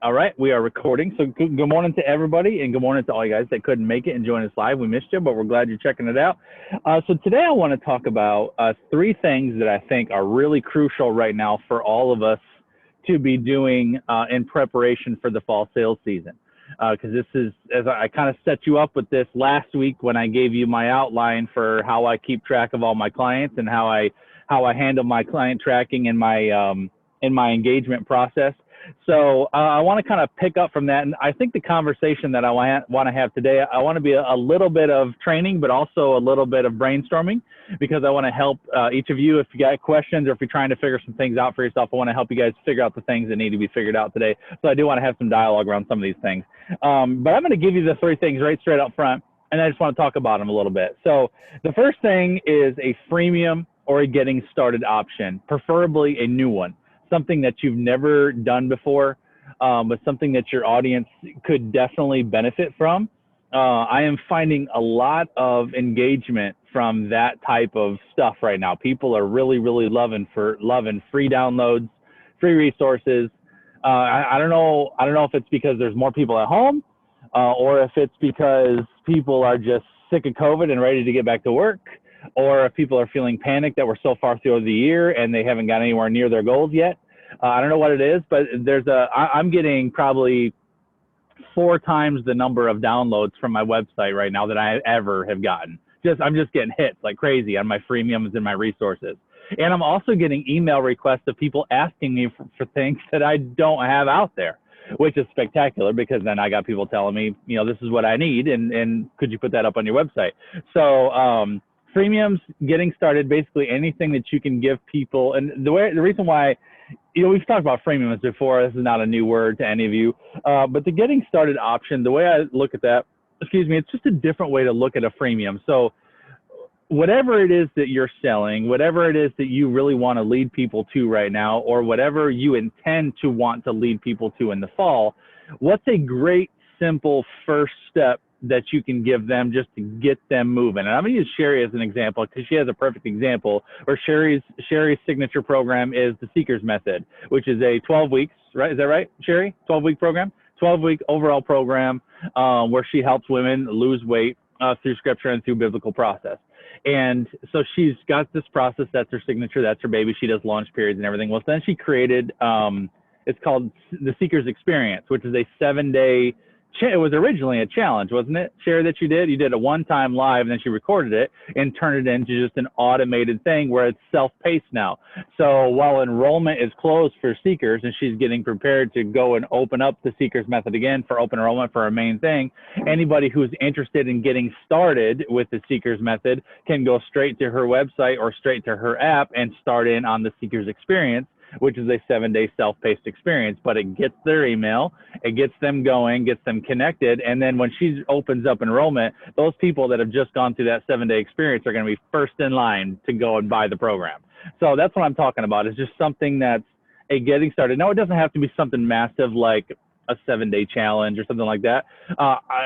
All right, we are recording. So good morning to everybody, and good morning to all you guys that couldn't make it and join us live. We missed you, but we're glad you're checking it out. So today I want to talk about three things that I think are really crucial right now for all of us to be doing in preparation for the fall sales season. Because this is, as I kind of set you up with this last week when I gave you my outline for how I keep track of all my clients and how I handle my client tracking and my engagement process. So I want to kind of pick up from that. And I think the conversation that I want to have today, I want to be a little bit of training, but also a little bit of brainstorming, because I want to help each of you. If you got questions or if you're trying to figure some things out for yourself, I want to help you guys figure out the things that need to be figured out today. So I do want to have some dialogue around some of these things. But I'm going to give you the three things right straight up front, and I just want to talk about them a little bit. So the first thing is a freemium or a getting started option, preferably a new one. Something that you've never done before, but something that your audience could definitely benefit from. I am finding a lot of engagement from that type of stuff right now. People are really, really loving free downloads, free resources. I don't know if it's because there's more people at home, or if it's because people are just sick of COVID and ready to get back to work, or if people are feeling panicked that we're so far through the year and they haven't got anywhere near their goals yet. I don't know what it is, but I'm getting probably 4 times the number of downloads from my website right now that I ever have gotten. I'm just getting hits like crazy on my freemiums and my resources. And I'm also getting email requests of people asking me for things that I don't have out there, which is spectacular, because then I got people telling me, this is what I need, and could you put that up on your website? So freemiums, getting started, basically anything that you can give people. And the reason why, we've talked about freemiums before. This is not a new word to any of you, but the getting started option, the way I look at that, it's just a different way to look at a freemium. So whatever it is that you're selling, whatever it is that you really want to lead people to right now, or whatever you intend to want to lead people to in the fall, what's a great, simple first step that you can give them just to get them moving? And I'm going to use Sherry as an example, because she has a perfect example where Sherry's signature program is the Seekers Method, which is a 12 weeks, right? Is that right, Sherry? 12-week program, 12-week overall program, where she helps women lose weight through scripture and through biblical process. And so she's got this process. That's her signature. That's her baby. She does launch periods and everything. Well, then she created, it's called the Seekers Experience, which is a 7-day. It was originally a challenge, wasn't it, Sherry, that you did? You did a one-time live, and then she recorded it and turned it into just an automated thing where it's self-paced now. So while enrollment is closed for Seekers, and she's getting prepared to go and open up the Seekers Method again for open enrollment for her main thing, anybody who's interested in getting started with the Seekers Method can go straight to her website or straight to her app and start in on the Seekers Experience, which is a 7-day self-paced experience. But it gets their email, it gets them going, gets them connected, and then when she opens up enrollment, those people that have just gone through that 7-day experience are going to be first in line to go and buy the program. So that's what I'm talking about. It's just something that's a getting started. No, it doesn't have to be something massive like a 7-day challenge or something like that.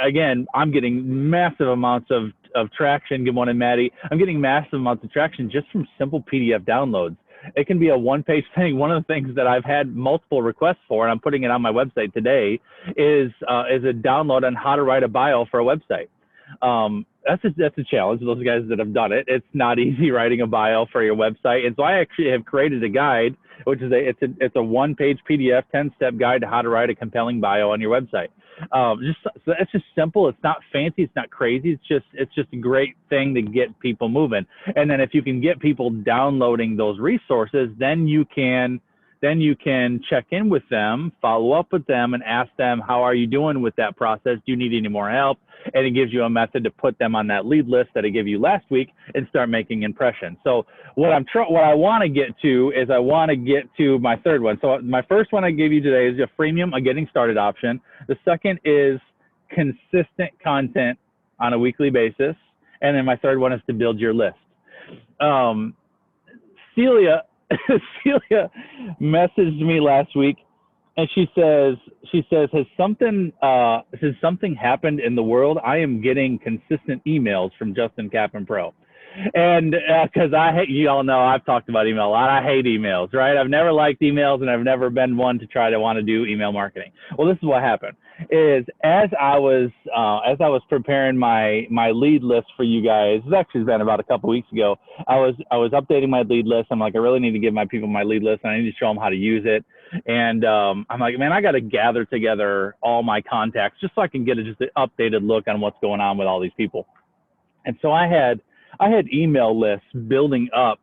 Again, I'm getting massive amounts of traction. Good morning, Maddie. I'm getting massive amounts of traction just from simple PDF downloads. It can be a one-page thing. One of the things that I've had multiple requests for, and I'm putting it on my website today, is a download on how to write a bio for a website. That's a challenge. Those guys that have done it, it's not easy writing a bio for your website. And so I actually have created a guide, which is it's a one-page PDF, 10-step guide to how to write a compelling bio on your website. So it's just simple. It's not fancy. It's not crazy. It's just a great thing to get people moving. And then if you can get people downloading those resources, then you can check in with them, follow up with them, and ask them, how are you doing with that process? Do you need any more help? And it gives you a method to put them on that lead list that I gave you last week and start making impressions. So what I want to get to is I want to get to my third one. So my first one I gave you today is a freemium, a getting started option. The second is consistent content on a weekly basis. And then my third one is to build your list. Celia messaged me last week, and she says, has something happened in the world? I am getting consistent emails from Justin Kaplan Pro. And because I hate, you all know I've talked about email a lot. I hate emails, right? I've never liked emails, and I've never been one to try to want to do email marketing. Well, this is what happened: is as I was preparing my lead list for you guys. It's actually been about a couple weeks ago. I was updating my lead list. I'm like, I really need to give my people my lead list, and I need to show them how to use it. And I'm like, man, I got to gather together all my contacts just so I can get just an updated look on what's going on with all these people. And so I had email lists building up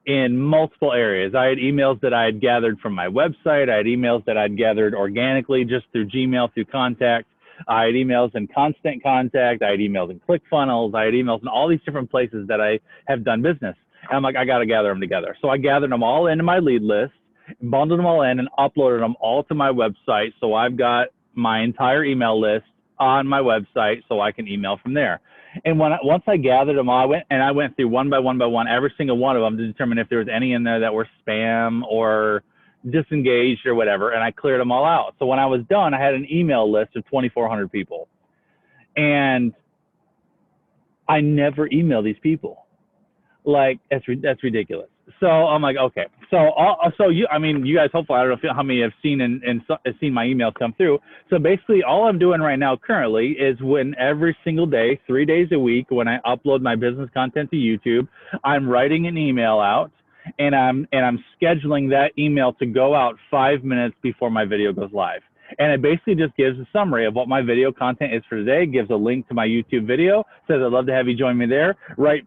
in multiple areas. I had emails that I had gathered from my website. I had emails that I'd gathered organically just through Gmail, through contact. I had emails in Constant Contact. I had emails in ClickFunnels. I had emails in all these different places that I have done business. And I'm like, I got to gather them together. So I gathered them all into my lead list, bundled them all in, and uploaded them all to my website. So I've got my entire email list on my website so I can email from there. And once I gathered them all, I went through one by one, every single one of them to determine if there was any in there that were spam or disengaged or whatever, and I cleared them all out. So when I was done, I had an email list of 2,400 people. And I never email these people. Like, that's ridiculous. So I'm like, okay. So you guys, hopefully, I don't know how many have seen seen my emails come through. So basically, all I'm doing right now currently is when every single day, 3 days a week, when I upload my business content to YouTube, I'm writing an email out, and I'm scheduling that email to go out 5 minutes before my video goes live. And it basically just gives a summary of what my video content is for today, gives a link to my YouTube video, says I'd love to have you join me there. Right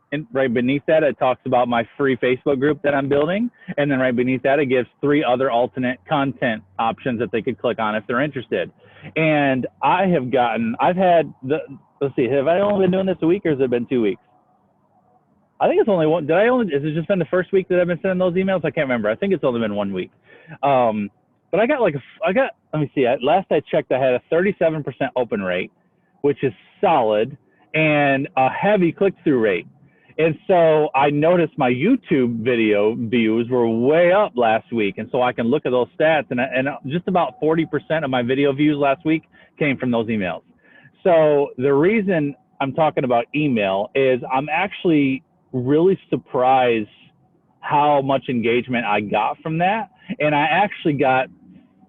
beneath that, it talks about my free Facebook group that I'm building. And then right beneath that, it gives 3 other alternate content options that they could click on if they're interested. And let's see, have I only been doing this a week, or has it been 2 weeks? I think it's only one. Has it just been the first week that I've been sending those emails? I can't remember. I think it's only been 1 week. But I got let me see, last I checked, I had a 37% open rate, which is solid, and a heavy click-through rate. And so I noticed my YouTube video views were way up last week. And so I can look at those stats, and just about 40% of my video views last week came from those emails. So the reason I'm talking about email is I'm actually really surprised how much engagement I got from that. And I actually got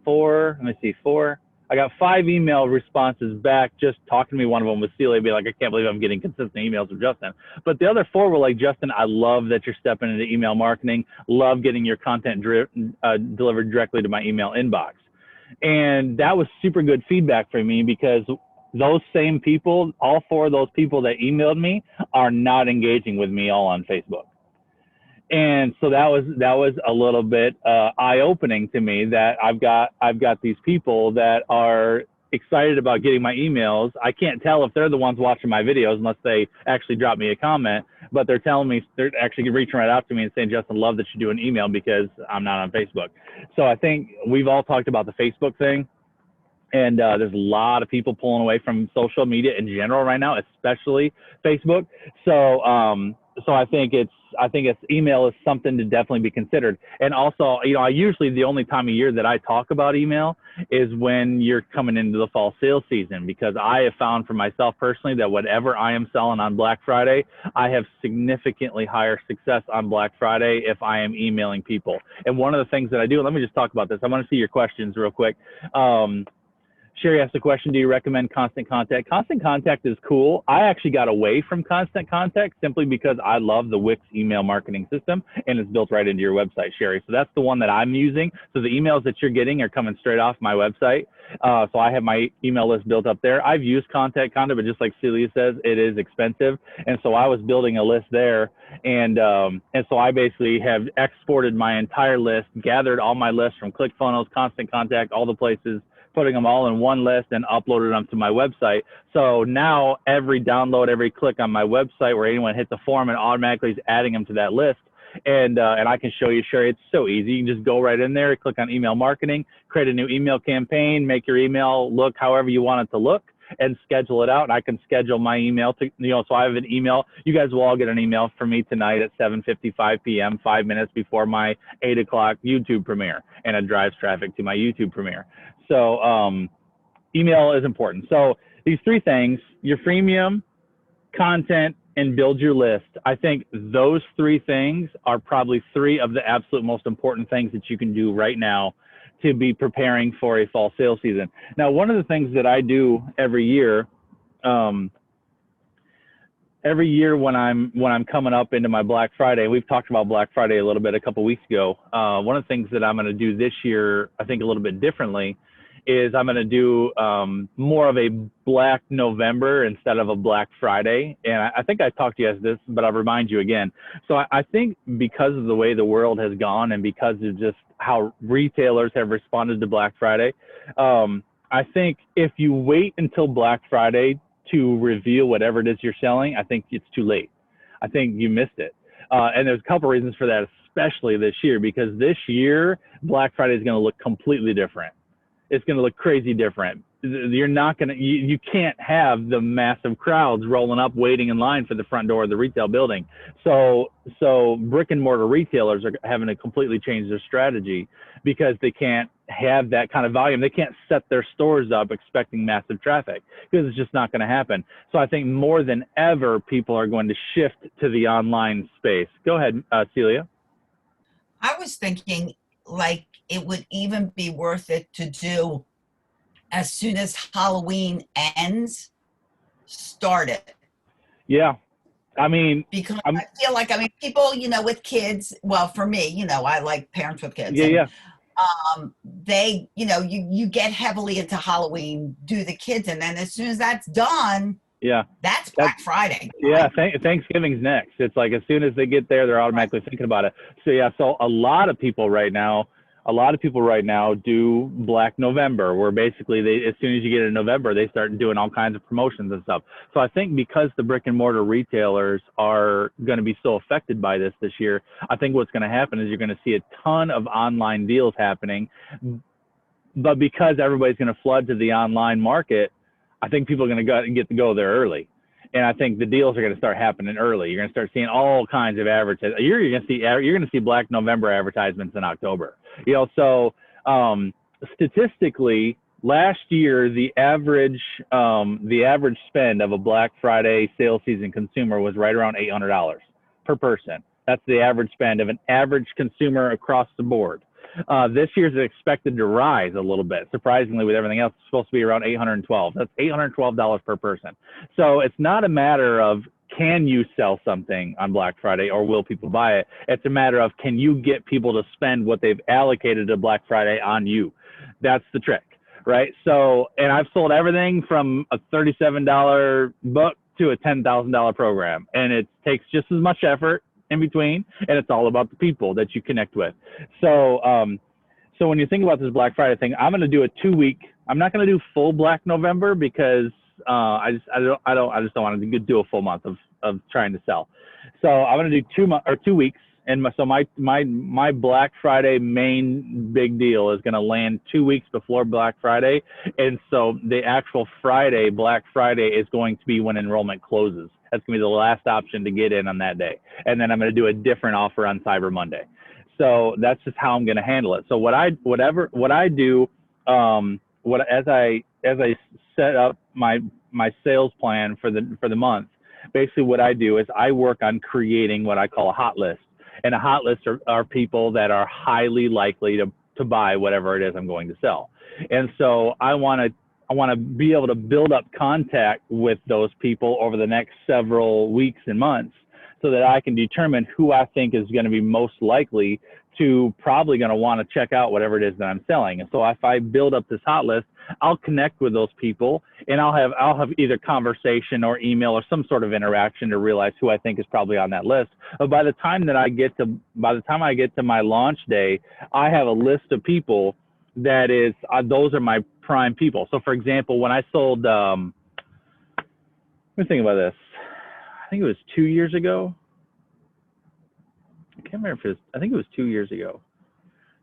I got 5 email responses back just talking to me. One of them was Celia, be like, I can't believe I'm getting consistent emails from Justin. But the other 4 were like, Justin, I love that you're stepping into email marketing. Love getting your content delivered directly to my email inbox. And that was super good feedback for me, because those same people, all 4 of those people that emailed me, are not engaging with me all on Facebook. And so that was a little bit eye-opening to me, that I've got these people that are excited about getting my emails. I can't tell if they're the ones watching my videos unless they actually drop me a comment, but they're telling me, they're actually reaching right out to me and saying, Justin, love that you do an email because I'm not on Facebook. So I think we've all talked about the Facebook thing. And there's a lot of people pulling away from social media in general right now, especially Facebook. So I think email is something to definitely be considered. And also, I usually, the only time of year that I talk about email is when you're coming into the fall sales season, because I have found for myself personally that whatever I am selling on Black Friday, I have significantly higher success on Black Friday if I am emailing people. And one of the things that I do, let me just talk about this. I want to see your questions real quick. Sherry asked the question, do you recommend Constant Contact? Constant Contact is cool. I actually got away from Constant Contact simply because I love the Wix email marketing system, and it's built right into your website, Sherry. So that's the one that I'm using. So the emails that you're getting are coming straight off my website. So I have my email list built up there. I've used Constant Contact, but just like Celia says, it is expensive. And so I was building a list there. And so I basically have exported my entire list, gathered all my lists from ClickFunnels, Constant Contact, all the places, putting them all in one list and uploaded them to my website. So now every download, every click on my website where anyone hits a form, and automatically is adding them to that list. And I can show you, Sherry, it's so easy. You can just go right in there, click on email marketing, create a new email campaign, make your email look however you want it to look, and schedule it out. And I can schedule my email to, so I have an email. You guys will all get an email from me tonight at 7:55 p.m., 5 minutes before my 8 o'clock YouTube premiere, and it drives traffic to my YouTube premiere. So email is important. So these 3 things: your freemium, content, and build your list. I think those three things are probably three of the absolute most important things that you can do right now to be preparing for a fall sales season. Now, one of the things that I do um, every year when I'm coming up into my Black Friday, we've talked about Black Friday a little bit a couple weeks ago. One of the things that I'm going to do this year, I think a little bit differently, is I'm going to do more of a Black November instead of a Black Friday. And I think I talked to you guys this, but I'll remind you again. So I think because of the way the world has gone and because of just how retailers have responded to Black Friday, I think if you wait until Black Friday to reveal whatever it is you're selling, I think it's too late. I think you missed it. And there's a couple reasons for that, especially this year, because this year, Black Friday is going to look completely different. It's going to look crazy different. You're not going to, you can't have the massive crowds rolling up, waiting in line for the front door of the retail building. So brick and mortar retailers are having to completely change their strategy because they can't have that kind of volume. They can't set their stores up expecting massive traffic because it's just not going to happen. So I think more than ever, people are going to shift to the online space. Go ahead, Celia. I was thinking like it would even be worth it to do as soon as Halloween ends, start it. Yeah. I mean, Because I feel like, people, with kids, well, for me, I like parents with kids. yeah, And yeah. they, you get heavily into Halloween, do the kids. And then as soon as that's done, Yeah. that's Black Friday. Yeah, Thanksgiving's next. It's like as soon as they get there, they're automatically thinking about it. So yeah, so a lot of people right now do Black November, where basically as soon as you get in November, they start doing all kinds of promotions and stuff. So I think because the brick and mortar retailers are going to be so affected by this year, I think what's going to happen is you're going to see a ton of online deals happening. But because everybody's going to flood to the online market, I think people are going to get to go there early. And I think the deals are going to start happening early. You're going to start seeing all kinds of advertisements. You're going to see Black November advertisements in October. So statistically, last year the average spend of a Black Friday sales season consumer was right around $800 per person. That's the average spend of an average consumer across the board. This year's expected to rise a little bit. Surprisingly, with everything else, it's supposed to be around $812. That's $812 per person. So it's not a matter of can you sell something on Black Friday or will people buy it? It's a matter of can you get people to spend what they've allocated to Black Friday on you? That's the trick, right? So, and I've sold everything from a $37 book to a $10,000 program, and it takes just as much effort in between, and it's all about the people that you connect with. So so when you think about this Black Friday thing, I'm going to do a 2-week. I'm not going to do full Black November because I just don't want to do a full month of trying to sell. So I'm going to do 2 weeks, and so my Black Friday main big deal is going to land 2 weeks before Black Friday, and so the actual Friday, Black Friday, is going to be when enrollment closes. That's going to be the last option to get in on that day. And then I'm going to do a different offer on Cyber Monday. So that's just how I'm going to handle it. So as I set up my sales plan for the month, basically what I do is I work on creating what I call a hot list. And a hot list are people that are highly likely to buy whatever it is I'm going to sell. And so I want to be able to build up contact with those people over the next several weeks and months so that I can determine who I think is going to be most likely to probably going to want to check out whatever it is that I'm selling. And so if I build up this hot list, I'll connect with those people and I'll have either conversation or email or some sort of interaction to realize who I think is probably on that list. But by the time I get to my launch day, I have a list of people that is, those are my prime people. So for example, when I sold, let me think about this. I think it was 2 years ago. I can't remember if it was, I think it was 2 years ago.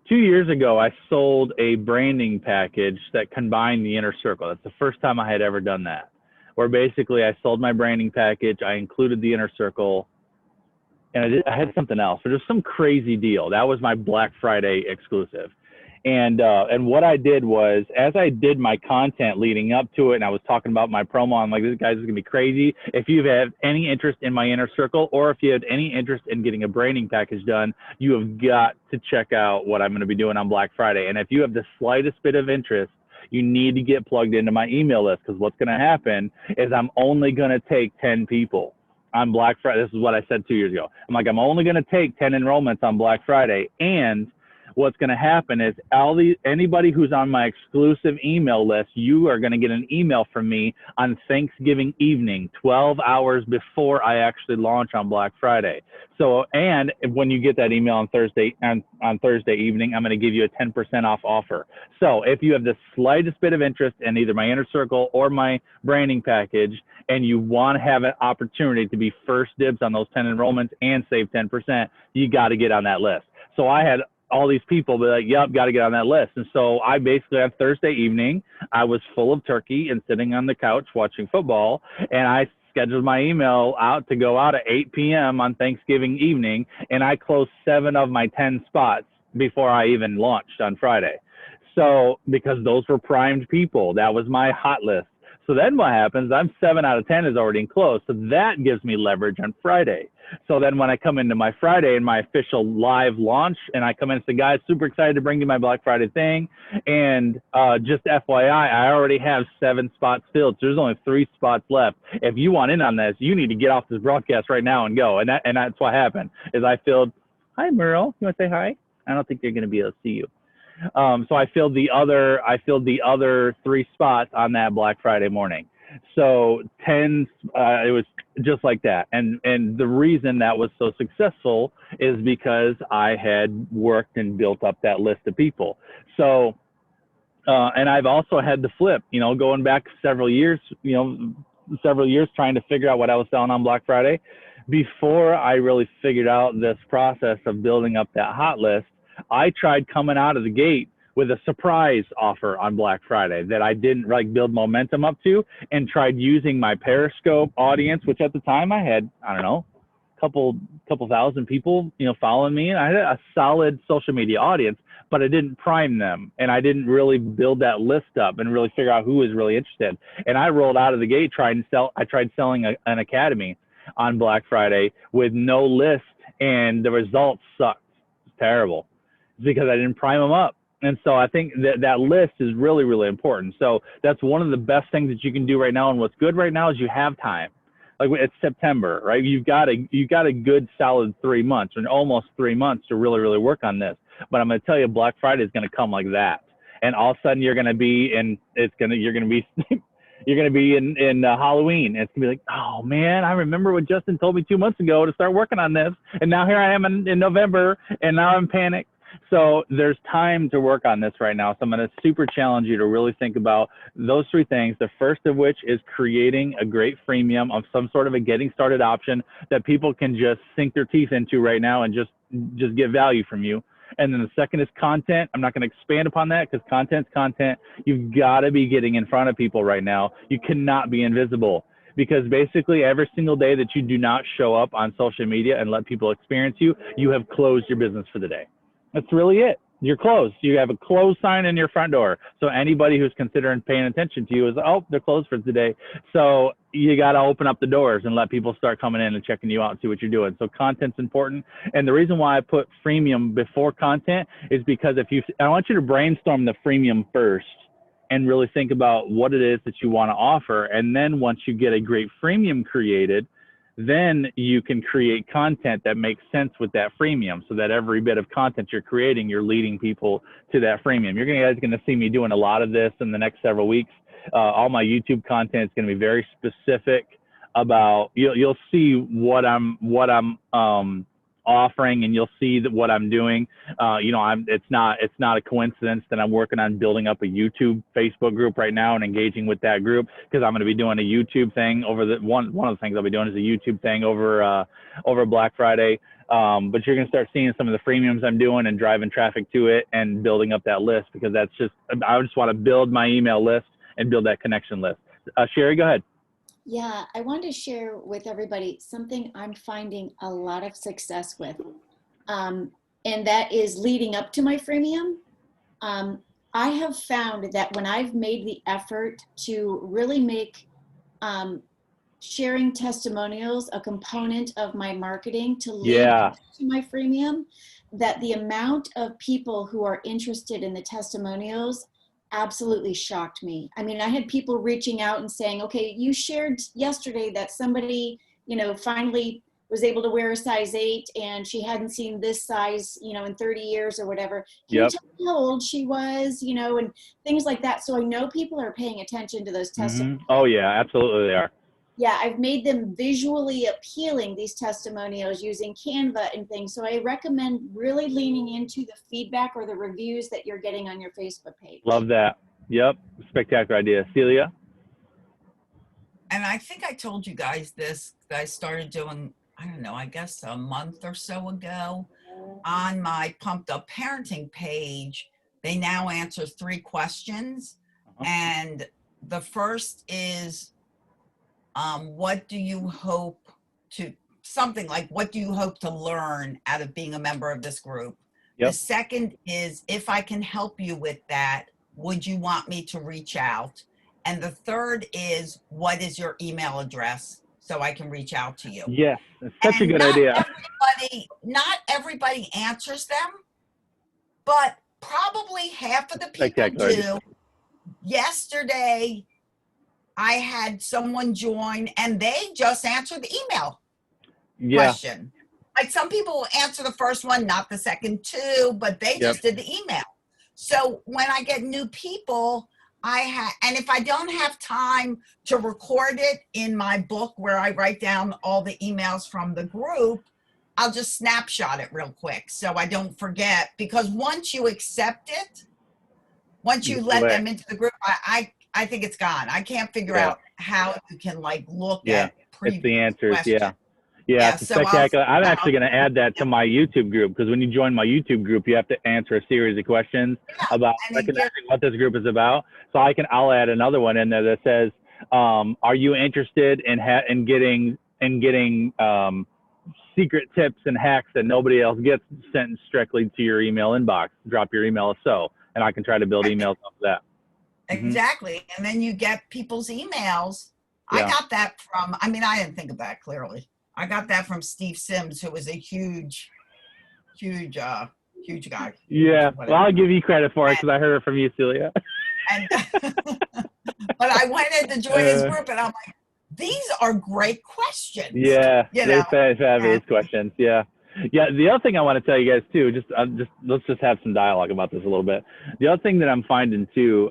2 years ago, I sold a branding package that combined the inner circle. That's the first time I had ever done that, where basically I sold my branding package, I included the inner circle, and I had something else, but it was some crazy deal. That was my Black Friday exclusive. And what I did was, as I did my content leading up to it, and I was talking about my promo, I'm like, this guy's gonna be crazy. If you have any interest in my inner circle, or if you have any interest in getting a branding package done, you have got to check out what I'm gonna be doing on Black Friday. And if you have the slightest bit of interest, you need to get plugged into my email list, because what's gonna happen is I'm only gonna take 10 people on Black Friday. This is what I said 2 years ago. I'm like, I'm only gonna take 10 enrollments on Black Friday, and what's going to happen is anybody who's on my exclusive email list, you are going to get an email from me on Thanksgiving evening, 12 hours before I actually launch on Black Friday. So, and when you get that email on Thursday evening, I'm going to give you a 10% off offer. So if you have the slightest bit of interest in either my inner circle or my branding package, and you want to have an opportunity to be first dibs on those 10 enrollments and save 10%, you got to get on that list. So I had all these people be like, yep, got to get on that list. And so I basically, on Thursday evening, I was full of turkey and sitting on the couch watching football, and I scheduled my email out to go out at 8 p.m. on Thanksgiving evening, and I closed 7 of my 10 spots before I even launched on Friday. So because those were primed people, that was my hot list. So then what happens, I'm 7 out of 10 is already enclosed. So that gives me leverage on Friday. So then when I come into my Friday and my official live launch, and I come in and say, guys, super excited to bring you my Black Friday thing. And just FYI, I already have 7 spots filled. So there's only 3 spots left. If you want in on this, you need to get off this broadcast right now and go. And that's what happened is I filled, hi, Merle, you want to say hi? I don't think they're going to be able to see you. So I filled the other 3 spots on that Black Friday morning. So 10, it was just like that. And the reason that was so successful is because I had worked and built up that list of people. So, and I've also had the flip, going back several years trying to figure out what I was selling on Black Friday. Before I really figured out this process of building up that hot list, I tried coming out of the gate with a surprise offer on Black Friday that I didn't build momentum up to, and tried using my Periscope audience, which at the time I had, I don't know, couple thousand people, following me. And I had a solid social media audience, but I didn't prime them, and I didn't really build that list up and really figure out who was really interested. And I rolled out of the gate I tried selling an academy on Black Friday with no list, and the results sucked. It's terrible. It's because I didn't prime them up. And so I think that list is really, really important. So that's one of the best things that you can do right now. And what's good right now is you have time. Like, it's September, right? You've got a good solid 3 months, or almost 3 months, to really, really work on this. But I'm going to tell you, Black Friday is going to come like that. And all of a sudden you're going to be in Halloween. It's gonna be like, oh man, I remember what Justin told me 2 months ago to start working on this, and now here I am in November, and now I'm panicked. So there's time to work on this right now. So I'm going to super challenge you to really think about those 3 things. The first of which is creating a great freemium of some sort of a getting started option that people can just sink their teeth into right now and just get value from you. And then the second is content. I'm not going to expand upon that because content's content. You've got to be getting in front of people right now. You cannot be invisible, because basically every single day that you do not show up on social media and let people experience you, you have closed your business for the day. That's really it. You're closed. You have a closed sign in your front door. So anybody who's considering paying attention to you is, oh, they're closed for today. So you got to open up the doors and let people start coming in and checking you out and see what you're doing. So content's important. And the reason why I put freemium before content is because I want you to brainstorm the freemium first and really think about what it is that you want to offer. And then once you get a great freemium created, then you can create content that makes sense with that freemium, so that every bit of content you're creating, you're leading people to that freemium. You're guys going to see me doing a lot of this in the next several weeks. All my YouTube content is going to be very specific about, you'll see what I'm offering, and you'll see that what I'm doing. It's not a coincidence that I'm working on building up a YouTube Facebook group right now and engaging with that group, because I'm going to be doing a YouTube thing over one of the things I'll be doing is a YouTube thing over Black Friday. But you're going to start seeing some of the freemiums I'm doing and driving traffic to it and building up that list, because I just want to build my email list and build that connection list. Sherry, go ahead. Yeah, I wanted to share with everybody something I'm finding a lot of success with. And that is leading up to my freemium. I have found that when I've made the effort to really make sharing testimonials a component of my marketing to lead Yeah. to my freemium, that the amount of people who are interested in the testimonials absolutely shocked me. I mean, I had people reaching out and saying, okay, you shared yesterday that somebody, you know, finally was able to wear a size 8 and she hadn't seen this size, you know, in 30 years or whatever. Can you Yep. tell me how old she was, you know, and things like that. So I know people are paying attention to those testimonials. Oh yeah, absolutely they are. Yeah, I've made them visually appealing, these testimonials, using Canva and things. So I recommend really leaning into the feedback or the reviews that you're getting on your Facebook page. Love that. Yep. Spectacular idea. Celia? And I think I told you guys this, that I started doing, I don't know, I guess a month or so ago on my Pumped Up Parenting page. They now answer 3 questions. And the first is, what do you hope to, something like, what do you hope to learn out of being a member of this group? Yep. The second is, if I can help you with that, would you want me to reach out? And the third is, what is your email address so I can reach out to you? Yes, it's such a And good idea. not everybody answers them, but probably half of the people Spectacular do. idea. Yesterday, I had someone join and they just answered the email question. Like, some people will answer the first one, not the second 2, but they just did the email. So when I get new people, and if I don't have time to record it in my book where I write down all the emails from the group, I'll just snapshot it real quick so I don't forget. Because once you accept it, once you let them into the group, I think it's gone. I can't figure out how you can like look at previous it's the answers. questions. Yeah, it's spectacular. I'm actually going to add that to my YouTube group, because when you join my YouTube group, you have to answer a series of questions about recognizing what this group is about. So I'll add another one in there that says, are you interested in getting secret tips and hacks that nobody else gets sent strictly to your email inbox? Drop your email if so, and I can try to build emails off of that. Exactly. And then you get people's emails. I got that from, I mean, I didn't think of that clearly. I got that from Steve Sims, who was a huge guy. Yeah, well, I'll give you credit for it because I heard it from you, Celia. And, but I wanted to join his group, and I'm like, these are great questions. Yeah, they're fabulous questions. Yeah. The other thing I want to tell you guys too, let's just have some dialogue about this a little bit. The other thing that I'm finding too,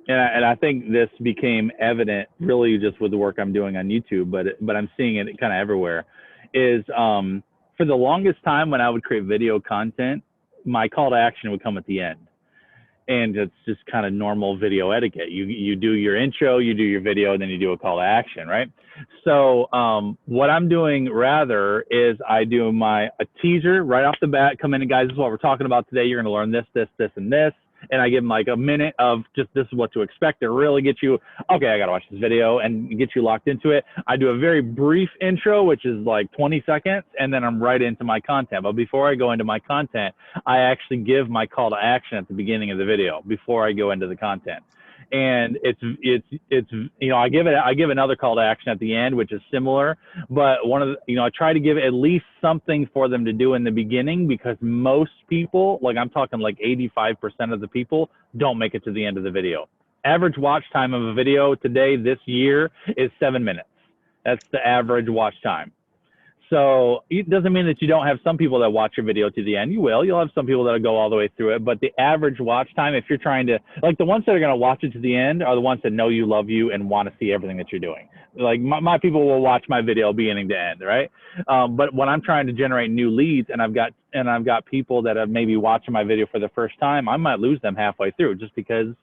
and I think this became evident really just with the work I'm doing on YouTube, but I'm seeing it kind of everywhere, is for the longest time when I would create video content, my call to action would come at the end. And it's just kind of normal video etiquette. You do your intro, you do your video, and then you do a call to action, right? So what I'm doing rather is I do a teaser right off the bat. Come in and guys, this is what we're talking about today. You're going to learn this, this, this, and this. And I give them like a minute of just this is what to expect to really get you, okay, I got to watch this video and get you locked into it. I do a very brief intro, which is like 20 seconds, and then I'm right into my content. But before I go into my content, I actually give my call to action at the beginning of the video before I go into the content. And it's you know, I give another call to action at the end, which is similar, but I try to give at least something for them to do in the beginning, because most people, like I'm talking like 85% of the people, don't make it to the end of the video. Average watch time of a video today, this year, is 7 minutes. That's the average watch time. So it doesn't mean that you don't have some people that watch your video to the end. You'll have some people that'll go all the way through it, but the average watch time, if you're trying to, like, the ones that are going to watch it to the end are the ones that know you, love you, and want to see everything that you're doing. Like my people will watch my video beginning to end, right? But when I'm trying to generate new leads and I've got people that have maybe watching my video for the first time, I might lose them halfway through just because,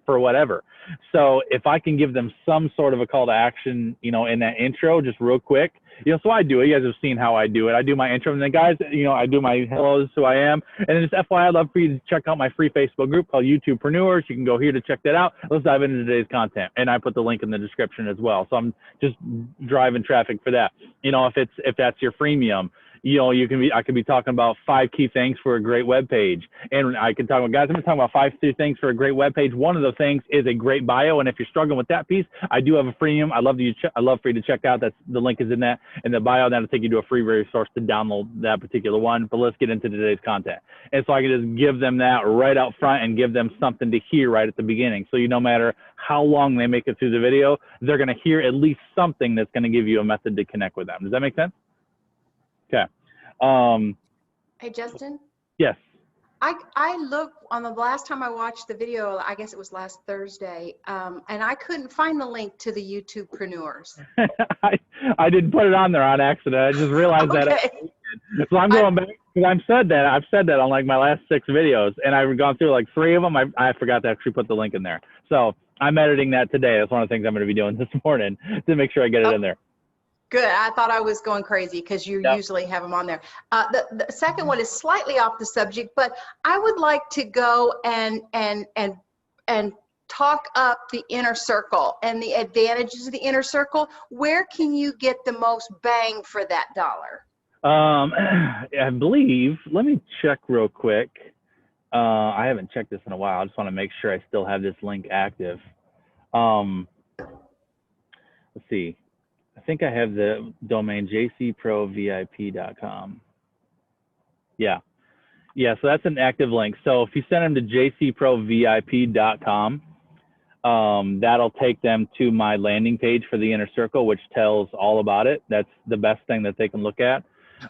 for whatever. So if I can give them some sort of a call to action, in that intro, just real quick, so I do it. You guys have seen how I do it. I do my intro, and then guys, I do my hello, this is who I am. And then just FYI, I'd love for you to check out my free Facebook group called YouTubepreneurs. You can go here to check that out. Let's dive into today's content. And I put the link in the description as well. So I'm just driving traffic for that. If that's your freemium, I could be talking about 5 key things for a great web page. And I can talk about, guys, I'm going to talk about 5 key things for a great web page. One of the things is a great bio. And if you're struggling with that piece, I do have a freemium. I'd love for you to check out. The link is in the bio. That'll take you to a free resource to download that particular one. But let's get into today's content. And so I can just give them that right out front and give them something to hear right at the beginning. So no matter how long they make it through the video, they're going to hear at least something that's going to give you a method to connect with them. Does that make sense? Okay. Hey, Justin? Yes. I looked on the last time I watched the video, I guess it was last Thursday, and I couldn't find the link to the YouTubepreneurs. I didn't put it on there on accident. I just realized that. So I'm going back because I've said that on like my last 6 videos, and I've gone through like 3 of them. I forgot to actually put the link in there. So I'm editing that today. That's one of the things I'm going to be doing this morning to make sure I get it in there. Good. I thought I was going crazy because you usually have them on there. The second one is slightly off the subject, but I would like to go and talk up the inner circle and the advantages of the inner circle. Where can you get the most bang for that dollar? I believe, let me check real quick. I haven't checked this in a while. I just want to make sure I still have this link active. Let's see. I think I have the domain jcprovip.com. Yeah. So that's an active link. So if you send them to jcprovip.com, that'll take them to my landing page for the inner circle, which tells all about it. That's the best thing that they can look at.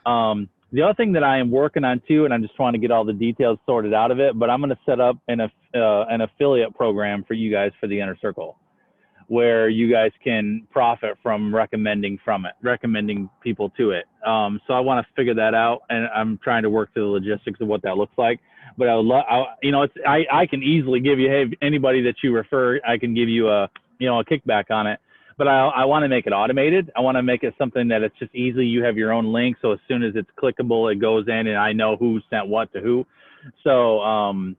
The other thing that I am working on too, and I'm just trying to get all the details sorted out of it, but I'm going to set up an affiliate program for you guys for the inner circle, where you guys can profit from recommending people to it. So I want to figure that out, and I'm trying to work through the logistics of what that looks like. But I would love, I can easily give you, hey, anybody that you refer, I can give you a kickback on it. But I want to make it automated. I want to make it something that it's just easy. You have your own link, so as soon as it's clickable, it goes in, and I know who sent what to who. So I'm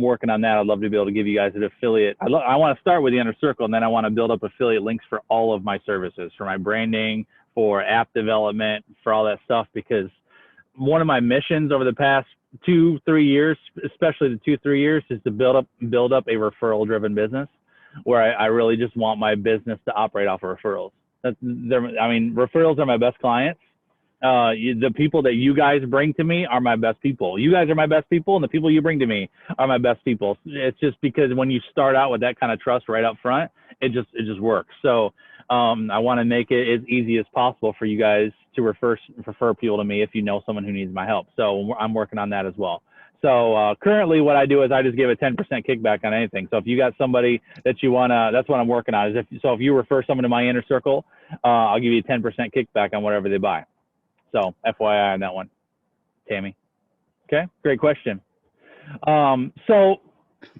working on that. I'd love to be able to give you guys an affiliate. I want to start with the inner circle, and then I want to build up affiliate links for all of my services, for my branding, for app development, for all that stuff, because one of my missions over the past 2-3 years, especially the 2-3 years, is to build up a referral-driven business, where I really just want my business to operate off of referrals. Referrals are my best clients. The people that you guys bring to me are my best people. You guys are my best people, and the people you bring to me are my best people. It's just because when you start out with that kind of trust right up front, it just works. So I want to make it as easy as possible for you guys to refer people to me if you know someone who needs my help. So I'm working on that as well. So currently what I do is I just give a 10% kickback on anything. So if you got somebody that you want to, that's what I'm working on. If you refer someone to my inner circle, I'll give you a 10% kickback on whatever they buy. So FYI on that one, Tammy. Okay, great question. So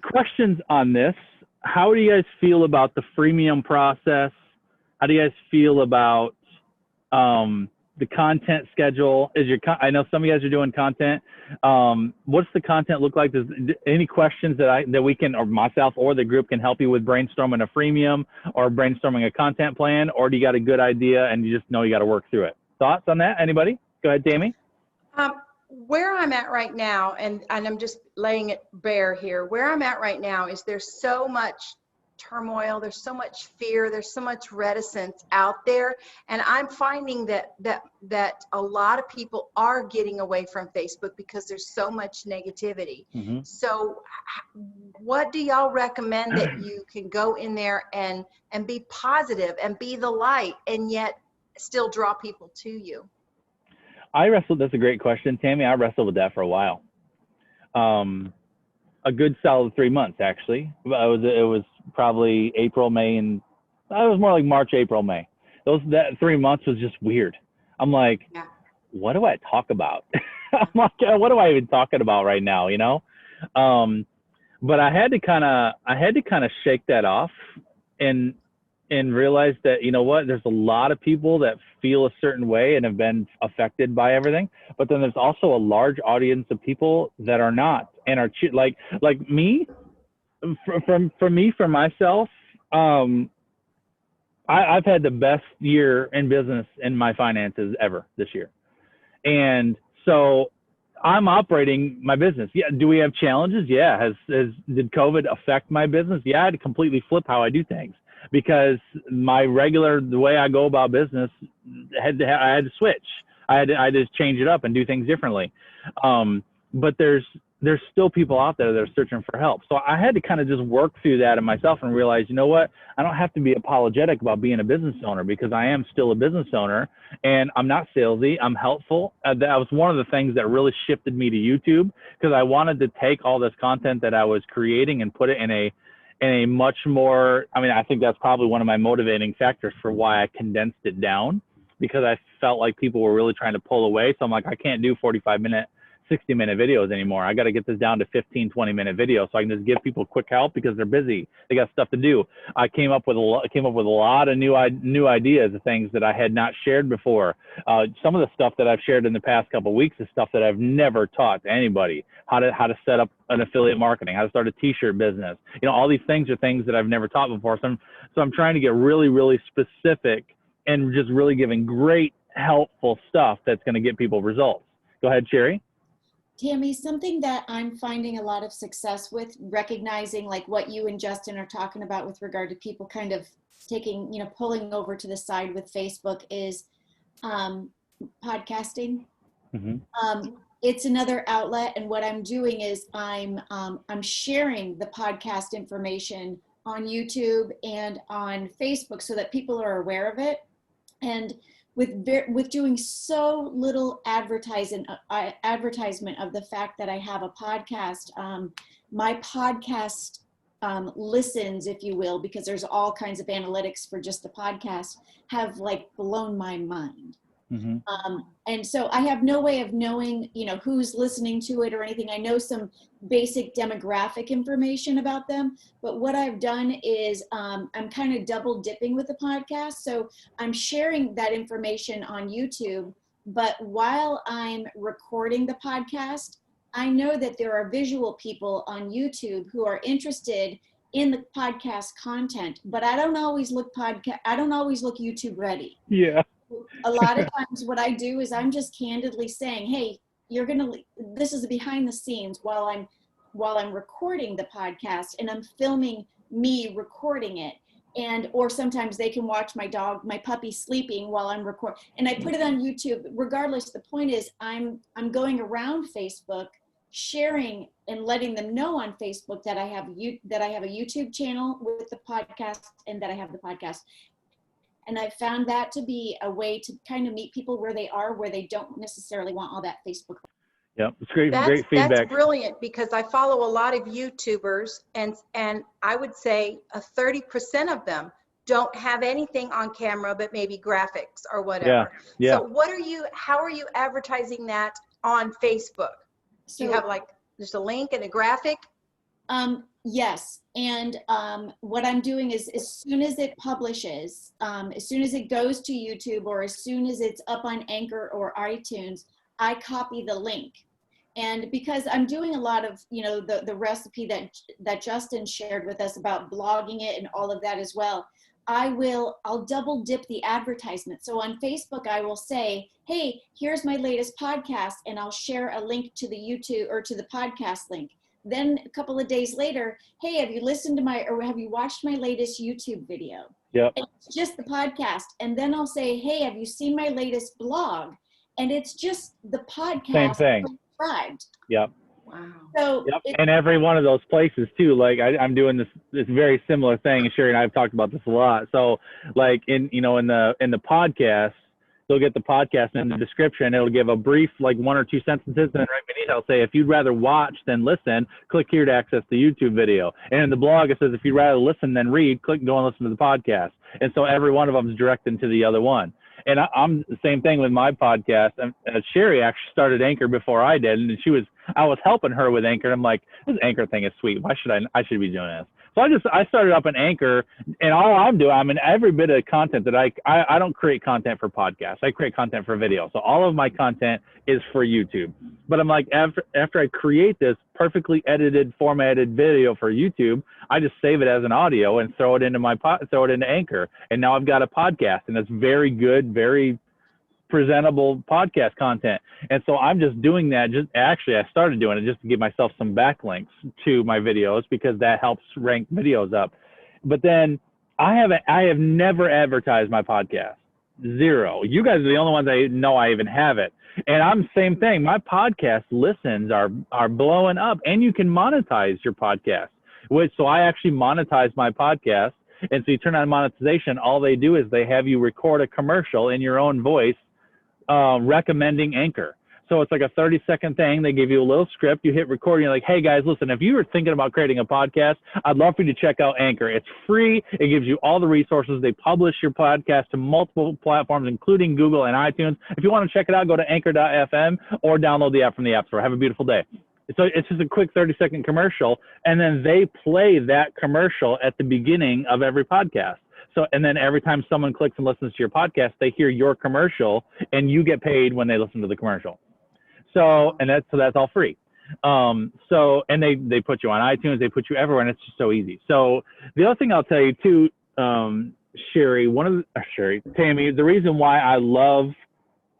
questions on this. How do you guys feel about the freemium process? How do you guys feel about the content schedule? I know some of you guys are doing content. What's the content look like? Any questions that we can, or myself or the group can help you with brainstorming a freemium or brainstorming a content plan, or do you got a good idea and you just know you got to work through it? Thoughts on that? Anybody? Go ahead, Tammy. Where I'm at right now, and I'm just laying it bare here, where I'm at right now is there's so much turmoil, there's so much fear, there's so much reticence out there, and I'm finding that a lot of people are getting away from Facebook because there's so much negativity. Mm-hmm. So what do y'all recommend that you can go in there and be positive and be the light and yet still draw people to you? That's a great question, Tammy. I wrestled with that for a while. A good solid 3 months, actually. It was probably April, May, and it was more like March, April, May. That 3 months was just weird. I'm like, yeah. What do I talk about? I'm like, what am I even talking about right now? But I had to kind of shake that off and realize that, you know what, there's a lot of people that feel a certain way and have been affected by everything, but then there's also a large audience of people that are not, and are like me. For myself, I've had the best year in business in my finances ever this year. And so I'm operating my business. Yeah. Do we have challenges? Yeah. Did COVID affect my business? Yeah. I had to completely flip how I do things because the way I go about business I had to switch. I had to change it up and do things differently. But there's still people out there that are searching for help. So I had to kind of just work through that in myself and realize, you know what? I don't have to be apologetic about being a business owner because I am still a business owner and I'm not salesy. I'm helpful. That was one of the things that really shifted me to YouTube because I wanted to take all this content that I was creating and put it in a much more, I mean, I think that's probably one of my motivating factors for why I condensed it down because I felt like people were really trying to pull away. So I'm like, I can't do 45-minute 60-minute videos anymore. I got to get this down to 15, 20-minute videos so I can just give people quick help because they're busy. They got stuff to do. I came up with a lot of new ideas of things that I had not shared before. Some of the stuff that I've shared in the past couple of weeks is stuff that I've never taught to anybody. How to set up an affiliate marketing, how to start a t-shirt business. You know, all these things are things that I've never taught before. So I'm trying to get really, really specific and just really giving great, helpful stuff that's going to get people results. Go ahead, Sherry. Tammy, something that I'm finding a lot of success with, recognizing like what you and Justin are talking about with regard to people kind of taking, pulling over to the side with Facebook is podcasting. Mm-hmm. It's another outlet. And what I'm doing is I'm sharing the podcast information on YouTube and on Facebook so that people are aware of it. And with doing so little advertisement of the fact that I have a podcast, my podcast listens, if you will, because there's all kinds of analytics for just the podcast, have like blown my mind. Mm-hmm. And so I have no way of knowing, who's listening to it or anything. I know some basic demographic information about them, but what I've done is I'm kind of double dipping with the podcast. So I'm sharing that information on YouTube, but while I'm recording the podcast, I know that there are visual people on YouTube who are interested in the podcast content, but I don't always look YouTube ready. Yeah. A lot of times what I do is I'm just candidly saying, hey, this is behind the scenes while I'm recording the podcast and I'm filming me recording it. Or sometimes they can watch my puppy sleeping while I'm recording, and I put it on YouTube. Regardless, the point is I'm going around Facebook sharing and letting them know on Facebook that I have a YouTube channel with the podcast and that I have the podcast. And I found that to be a way to kind of meet people where they are, where they don't necessarily want all that Facebook. Yeah, it's great feedback. That's brilliant because I follow a lot of YouTubers and I would say 30% of them don't have anything on camera but maybe graphics or whatever. Yeah. So how are you advertising that on Facebook? So you have there's a link and a graphic? Yes. And what I'm doing is as soon as it publishes, as soon as it goes to YouTube or as soon as it's up on Anchor or iTunes, I copy the link. And because I'm doing a lot of, the recipe that Justin shared with us about blogging it and all of that as well, I'll double dip the advertisement. So on Facebook, I will say, hey, here's my latest podcast, and I'll share a link to the YouTube or to the podcast link. Then a couple of days later, hey, have you have you watched my lasted YouTube video? Yep. It's just the podcast. And then I'll say, hey, have you seen my latest blog? And it's just the podcast. Same thing. Subscribed. Yep. Wow. So and every one of those places too, like I'm doing this very similar thing, and Sherry and I have talked about this a lot. So like in the podcast, they'll get the podcast in the description. It'll give a brief, like 1 or 2 sentences, and then right beneath I'll say, if you'd rather watch than listen, click here to access the YouTube video. And in the blog, it says, if you'd rather listen than read, click go and listen to the podcast. And so every one of them is directed to the other one. And I'm the same thing with my podcast. Sherry actually started Anchor before I did, and I was helping her with Anchor. I'm like, this Anchor thing is sweet. Why should I should be doing this? So I started up an Anchor, and all I'm doing, every bit of content that I don't create content for podcasts. I create content for video. So all of my content is for YouTube. But I'm like, after I create this perfectly edited, formatted video for YouTube, I just save it as an audio and throw it into Anchor. And now I've got a podcast, and it's very good, very presentable podcast content. And so I'm just doing that. I started doing it just to give myself some backlinks to my videos, because that helps rank videos up. But then I have never advertised my podcast. Zero. You guys are the only ones I know I even have it. And I'm same thing. My podcast listens are blowing up, and you can monetize your podcast. So I actually monetize my podcast. And so you turn on monetization, all they do is they have you record a commercial in your own voice, recommending Anchor. So it's like a 30-second thing. They give you a little script. You hit record. And you're like, hey, guys, listen, if you were thinking about creating a podcast, I'd love for you to check out Anchor. It's free. It gives you all the resources. They publish your podcast to multiple platforms, including Google and iTunes. If you want to check it out, go to anchor.fm or download the app from the App Store. Have a beautiful day. So it's just a quick 30-second commercial, and then they play that commercial at the beginning of every podcast. So, and then every time someone clicks and listens to your podcast, they hear your commercial, and you get paid when they listen to the commercial. So, and that's all free. And they put you on iTunes, they put you everywhere, and it's just so easy. So the other thing I'll tell you too, Tammy, the reason why I love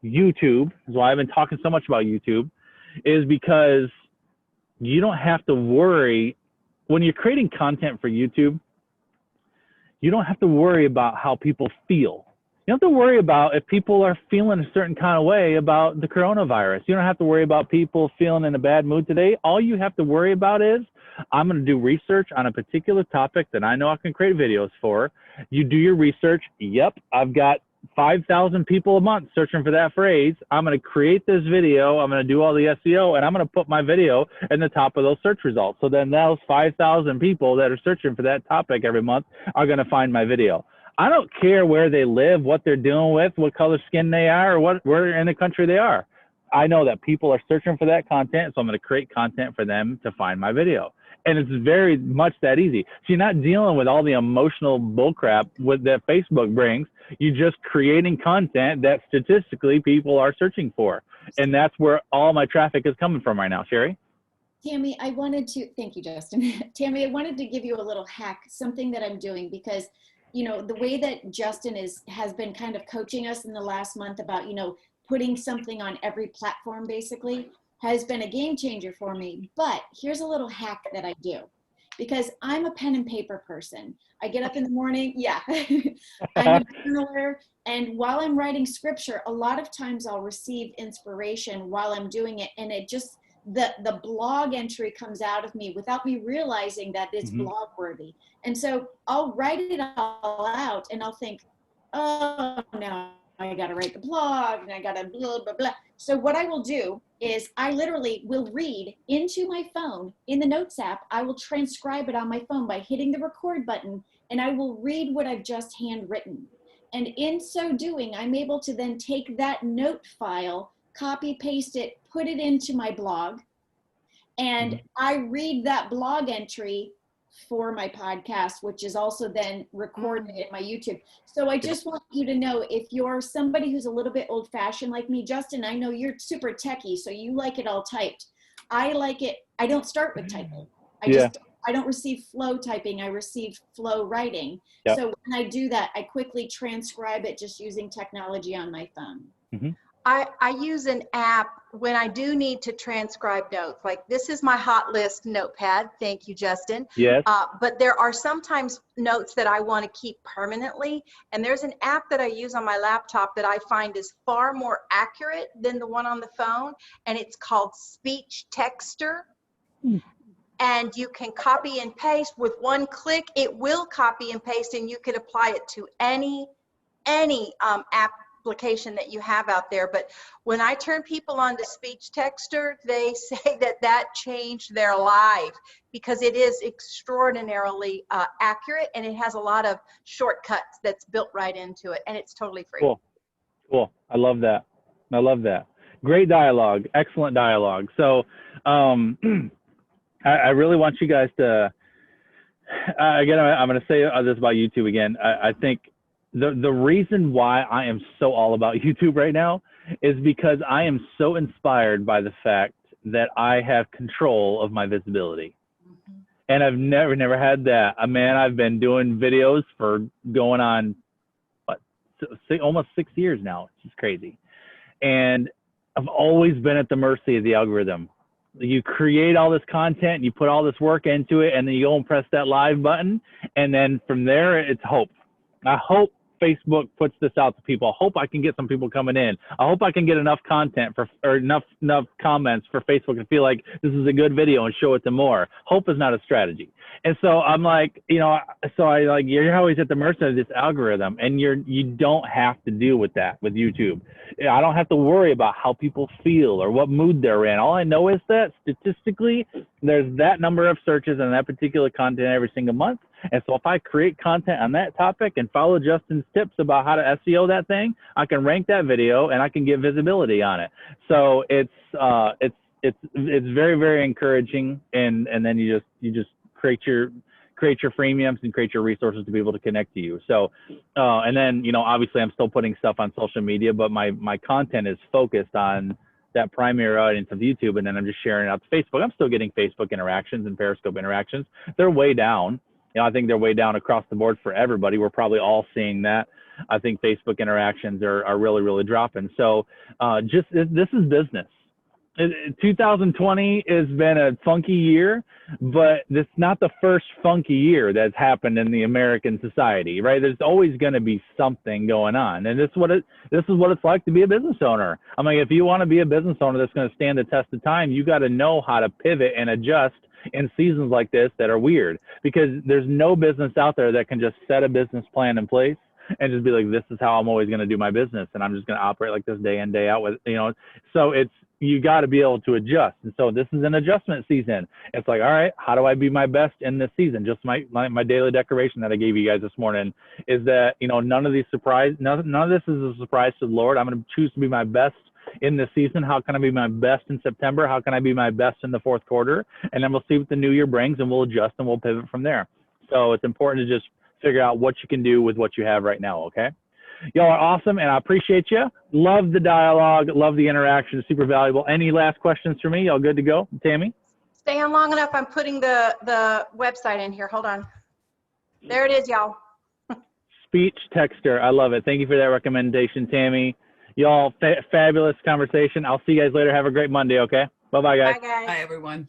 YouTube, is why I've been talking so much about YouTube, is because you don't have to worry when you're creating content for YouTube. You don't have to worry about how people feel. You don't have to worry about if people are feeling a certain kind of way about the coronavirus. You don't have to worry about people feeling in a bad mood today. All you have to worry about is, I'm going to do research on a particular topic that I know I can create videos for. You do your research. Yep, I've got 5,000 people a month searching for that phrase. I'm going to create this video. I'm going to do all the SEO, and I'm going to put my video in the top of those search results. So then those 5,000 people that are searching for that topic every month are going to find my video. I don't care where they live, what they're doing with, what color skin they are, or where in the country they are. I know that people are searching for that content, so I'm going to create content for them to find my video. And it's very much that easy. So you're not dealing with all the emotional bullcrap that Facebook brings. You're just creating content that statistically people are searching for. And that's where all my traffic is coming from right now. Sherry? Tammy, thank you, Justin. Tammy, I wanted to give you a little hack, something that I'm doing, because the way that Justin has been kind of coaching us in the last month about, putting something on every platform basically has been a game changer for me. But here's a little hack that I do, because I'm a pen and paper person. I get up in the morning. Yeah, I'm a journaler. And while I'm writing scripture, a lot of times I'll receive inspiration while I'm doing it. And it just, the blog entry comes out of me without me realizing that it's blog worthy. And so I'll write it all out and I'll think, oh, now I got to write the blog and I got to blah, blah, blah. So what I will do is I literally will read into my phone in the Notes app. I will transcribe it on my phone by hitting the record button, and I will read what I've just handwritten. And in so doing, I'm able to then take that note file, copy, paste it, put it into my blog, and I read that blog entry for my podcast, which is also then recorded in my YouTube. So I just want you to know, if you're somebody who's a little bit old fashioned like me, Justin, I know you're super techie, so you like it all typed. I like it. I don't start with typing. I don't receive flow typing. I receive flow writing. Yep. So when I do that, I quickly transcribe it just using technology on my phone. I use an app when I do need to transcribe notes. Like, this is my hot list notepad. Thank you, Justin. Yes. But there are sometimes notes that I want to keep permanently. And there's an app that I use on my laptop that I find is far more accurate than the one on the phone. And it's called Speech Texter. And you can copy and paste with one click. It will copy and paste, and you can apply it to any application that you have out there. But when I turn people on to Speech Texter, they say that changed their life, because it is extraordinarily accurate, and it has a lot of shortcuts that's built right into it, and it's totally free. Cool. I love that. Great dialogue. Excellent dialogue. So I really want you guys to, again, I'm going to say this about YouTube again. I think the reason why I am so all about YouTube right now is because I am so inspired by the fact that I have control of my visibility. And I've never had that. Man, I've been doing videos for going on almost 6 years now. It's just crazy. And I've always been at the mercy of the algorithm. You create all this content, you put all this work into it, and then you go and press that live button. And then from there, it's hope. I hope Facebook puts this out to people. I hope I can get some people coming in. I hope I can get enough content or enough comments for Facebook to feel like this is a good video and show it to more. Hope is not a strategy. And so I'm like, you're always at the mercy of this algorithm, and you don't have to deal with that with YouTube. I don't have to worry about how people feel or what mood they're in. All I know is that statistically, there's that number of searches on that particular content every single month. And so if I create content on that topic and follow Justin's tips about how to SEO that thing, I can rank that video and I can get visibility on it. So it's very, very encouraging. And then you just create your freemiums and create your resources to be able to connect to you. So, and then, obviously I'm still putting stuff on social media, but my content is focused on that primary audience of YouTube. And then I'm just sharing it out to Facebook. I'm still getting Facebook interactions and Periscope interactions. They're way down. I think they're way down across the board for everybody. We're probably all seeing that. I think Facebook interactions are really, really dropping. So this is business. 2020 has been a funky year, but it's not the first funky year that's happened in the American society, right? There's always going to be something going on. And this is what it's like to be a business owner. I mean, if you want to be a business owner that's going to stand the test of time, you got to know how to pivot and adjust in seasons like this that are weird, because there's no business out there that can just set a business plan in place and just be like, this is how I'm always going to do my business, and I'm just going to operate like this day in, day out with, so you got to be able to adjust. And so this is an adjustment season. It's like, all right, how do I be my best in this season? Just my daily declaration that I gave you guys this morning is that, none of this is a surprise to the Lord. I'm going to choose to be my best in this season. How can I be my best in September? How can I be my best in the fourth quarter? And then we'll see what the new year brings, and we'll adjust and we'll pivot from there. So it's important to just figure out what you can do with what you have right now. Okay. Y'all are awesome, and I appreciate you. Love the dialogue. Love the interaction. Super valuable. Any last questions for me? Y'all good to go? Tammy? Stay on long enough. I'm putting the website in here. Hold on. There it is, y'all. Speech texter. I love it. Thank you for that recommendation, Tammy. Y'all, fabulous conversation. I'll see you guys later. Have a great Monday, okay? Bye-bye, guys. Bye, guys. Bye, everyone.